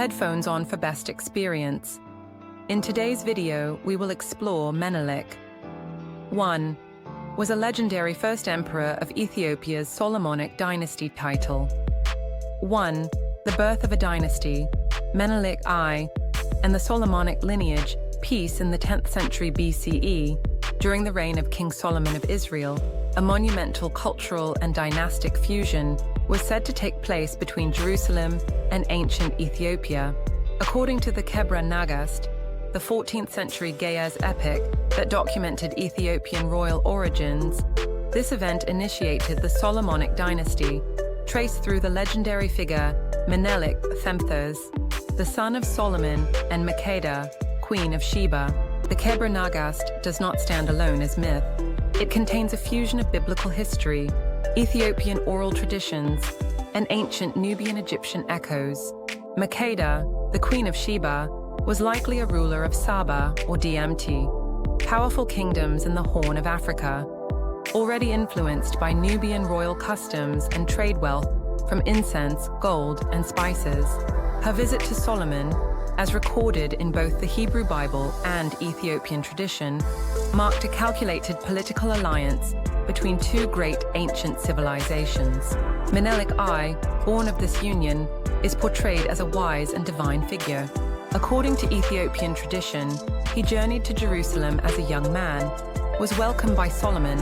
headphones on for best experience. In today's video, we will explore Menelik. 1. Was a legendary first emperor of Ethiopia's Solomonic dynasty title. 1. The birth of a dynasty, Menelik I, and the Solomonic lineage, peace in the 10th century BCE, during the reign of King Solomon of Israel. A monumental cultural and dynastic fusion was said to take place between Jerusalem and ancient Ethiopia. According to the Kebra Nagast, the 14th century Ge'ez epic that documented Ethiopian royal origins, this event initiated the Solomonic dynasty, traced through the legendary figure Menelik Themthers, the son of Solomon, and Makeda, queen of Sheba. The Kebra Nagast does not stand alone as myth. It contains a fusion of biblical history, Ethiopian oral traditions, and ancient Nubian-Egyptian echoes. Makeda, the queen of Sheba, was likely a ruler of Saba or DMT, powerful kingdoms in the Horn of Africa, already influenced by Nubian royal customs and trade wealth from incense, gold, and spices. Her visit to Solomon, as recorded in both the Hebrew Bible and Ethiopian tradition, marked a calculated political alliance between two great ancient civilizations. Menelik I, born of this union, is portrayed as a wise and divine figure. According to Ethiopian tradition, he journeyed to Jerusalem as a young man, was welcomed by Solomon,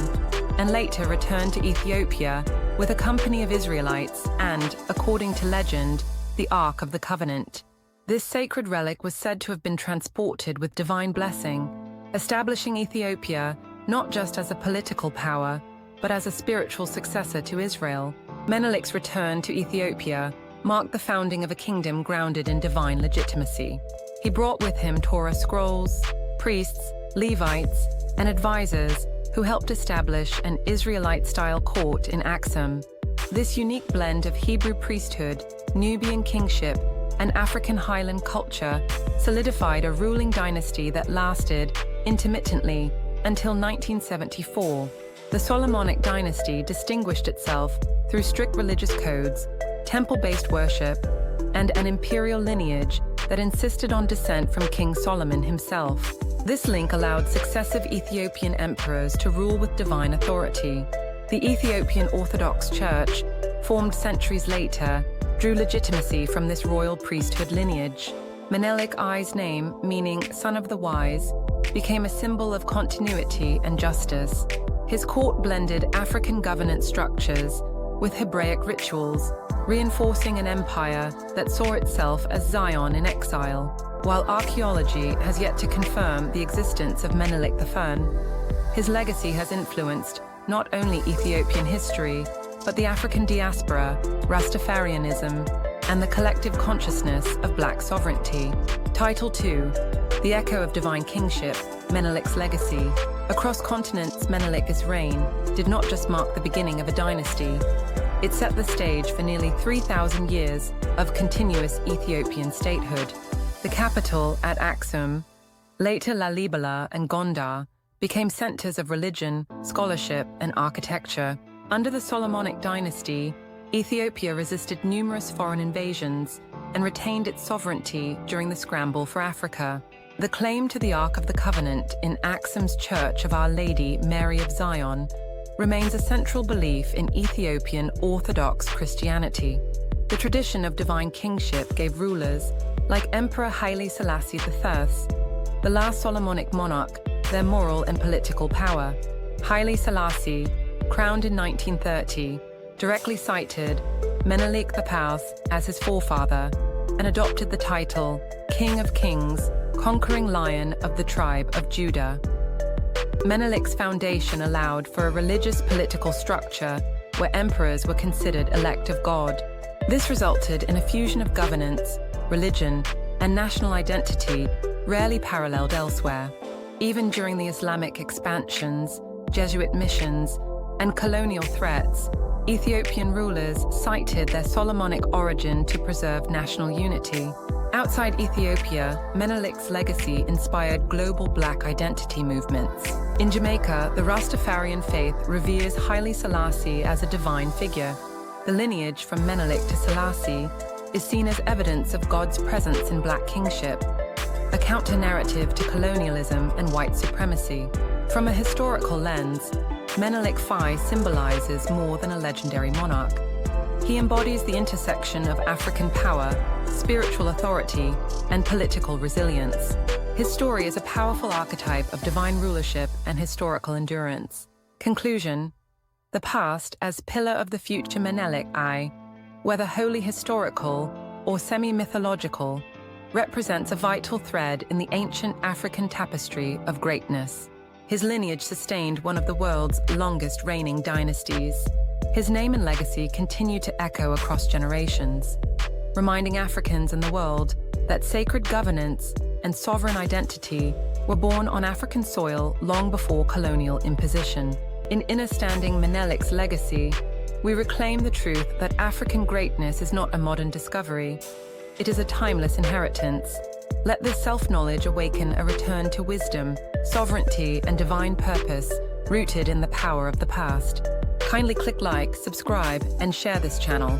and later returned to Ethiopia with a company of Israelites and, according to legend, the Ark of the Covenant. This sacred relic was said to have been transported with divine blessing, establishing Ethiopia not just as a political power, but as a spiritual successor to Israel. Menelik's return to Ethiopia marked the founding of a kingdom grounded in divine legitimacy. He brought with him Torah scrolls, priests, Levites, and advisors who helped establish an Israelite-style court in Aksum. This unique blend of Hebrew priesthood, Nubian kingship, and African highland culture solidified a ruling dynasty that lasted intermittently until 1974. The Solomonic dynasty distinguished itself through strict religious codes, temple-based worship, and an imperial lineage that insisted on descent from King Solomon himself. This link allowed successive Ethiopian emperors to rule with divine authority. The Ethiopian Orthodox Church, formed centuries later, drew legitimacy from this royal priesthood lineage. Menelik I's name, meaning son of the wise, became a symbol of continuity and justice. His court blended African governance structures with Hebraic rituals, reinforcing an empire that saw itself as Zion in exile. While archaeology has yet to confirm the existence of Menelik I, his legacy has influenced not only Ethiopian history, but the African diaspora, Rastafarianism, and the collective consciousness of Black sovereignty. Title 2. The Echo of Divine Kingship, Menelik's Legacy. Across continents, Menelik's reign did not just mark the beginning of a dynasty. It set the stage for nearly 3,000 years of continuous Ethiopian statehood. The capital at Aksum, later Lalibela and Gondar, became centers of religion, scholarship, and architecture. Under the Solomonic dynasty, Ethiopia resisted numerous foreign invasions and retained its sovereignty during the scramble for Africa. The claim to the Ark of the Covenant in Aksum's Church of Our Lady Mary of Zion remains a central belief in Ethiopian Orthodox Christianity. The tradition of divine kingship gave rulers like Emperor Haile Selassie III, the last Solomonic monarch, their moral and political power. Haile Selassie, crowned in 1930, directly cited Menelik I as his forefather and adopted the title King of Kings, Conquering Lion of the tribe of Judah. Menelik's foundation allowed for a religious political structure where emperors were considered elect of God. This resulted in a fusion of governance, religion, and national identity rarely paralleled elsewhere. Even during the Islamic expansions, Jesuit missions, and colonial threats, Ethiopian rulers cited their Solomonic origin to preserve national unity. Outside Ethiopia, Menelik's legacy inspired global Black identity movements. In Jamaica, the Rastafarian faith reveres Haile Selassie as a divine figure. The lineage from Menelik to Selassie is seen as evidence of God's presence in black kingship, a counter-narrative to colonialism and white supremacy. From a historical lens, Menelik I symbolizes more than a legendary monarch. He embodies the intersection of African power, spiritual authority, and political resilience. His story is a powerful archetype of divine rulership and historical endurance. Conclusion: the past as pillar of the future. Menelik I, whether wholly historical or semi-mythological, represents a vital thread in the ancient African tapestry of greatness. His lineage sustained one of the world's longest reigning dynasties. His name and legacy continue to echo across generations, reminding Africans and the world that sacred governance and sovereign identity were born on African soil long before colonial imposition. In understanding Menelik's legacy, we reclaim the truth that African greatness is not a modern discovery. It is a timeless inheritance. Let this self-knowledge awaken a return to wisdom, sovereignty, and divine purpose rooted in the power of the past. Kindly click like, subscribe, and share this channel.